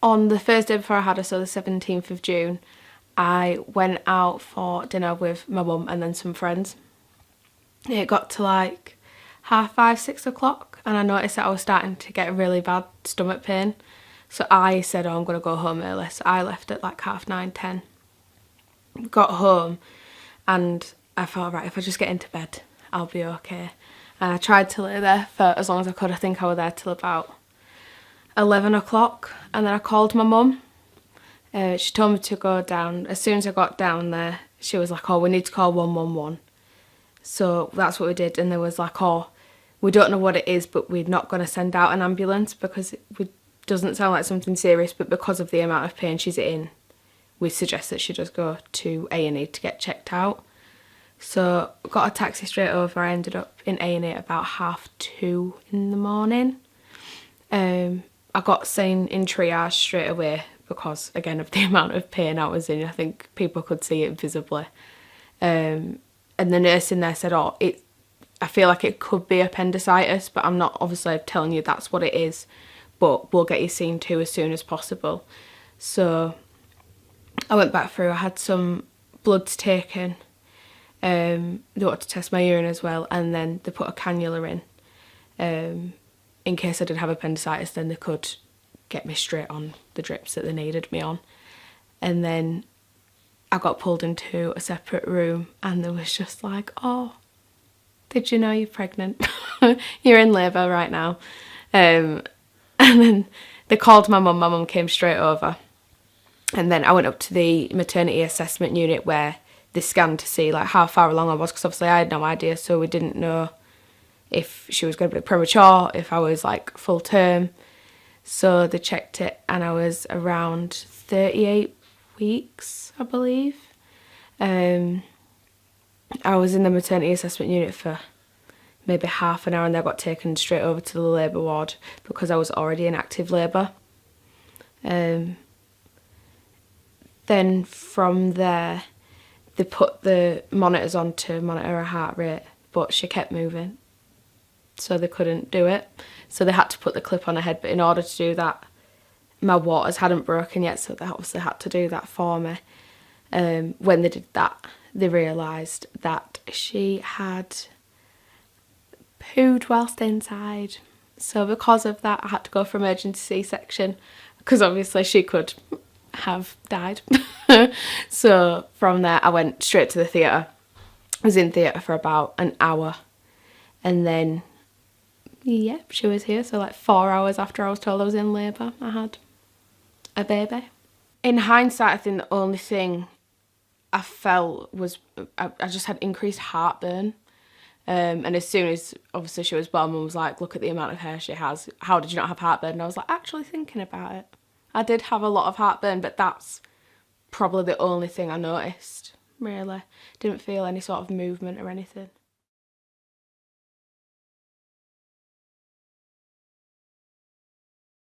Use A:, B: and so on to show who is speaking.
A: on the Thursday before I had her, so the 17th of June, I went out for dinner with my mum and then some friends. It got to like 5:30, 6 o'clock, and I noticed that I was starting to get really bad stomach pain. So I said, oh, I'm going to go home early. So I left at like 9:30, 10. Got home and I thought, right, if I just get into bed, I'll be okay. And I tried to lay there for as long as I could. I think I was there till about 11 o'clock. And then I called my mum. She told me to go down. As soon as I got down there, she was like, oh, we need to call 111. So that's what we did. And there was like, oh, we don't know what it is, but we're not going to send out an ambulance because it doesn't sound like something serious, but because of the amount of pain she's in, we suggest that she just go to A&E to get checked out. So got a taxi straight over. I ended up in A&E at about 2:30 in the morning. I got seen in triage straight away because, again, of the amount of pain I was in. I think people could see it visibly. And the nurse in there said, oh, I feel like it could be appendicitis, but I'm not obviously telling you that's what it is, but we'll get you seen to as soon as possible. So I went back through, I had some bloods taken, they wanted to test my urine as well, and then they put a cannula in case I did have appendicitis, then they could get me straight on the drips that they needed me on. And then I got pulled into a separate room and there was just like, oh, did you know you're pregnant? You're in labour right now. And then they called my mum came straight over. And then I went up to the maternity assessment unit where they scanned to see like how far along I was, because obviously I had no idea, so we didn't know if she was going to be premature, if I was like full term. So they checked it and I was around 38 weeks, I believe. I was in the maternity assessment unit for maybe half an hour and then I got taken straight over to the labour ward because I was already in active labour. Then from there, they put the monitors on to monitor her heart rate, but she kept moving, so they couldn't do it. So they had to put the clip on her head, but in order to do that, my waters hadn't broken yet, so they obviously had to do that for me. When they did that, they realised that she had pooed whilst inside. So because of that, I had to go for emergency C-section, because obviously she could have died. So from there I went straight to the theatre. I was in theatre for about an hour and then she was here. So like 4 hours after I was told I was in labour, I had a baby. In hindsight, I think the only thing I felt was I just had increased heartburn. And as soon as obviously she was born, Mum was like, look at the amount of hair she has, how did you not have heartburn? And I was like, actually thinking about it, I did have a lot of heartburn, but that's probably the only thing I noticed, really. Didn't feel any sort of movement or anything.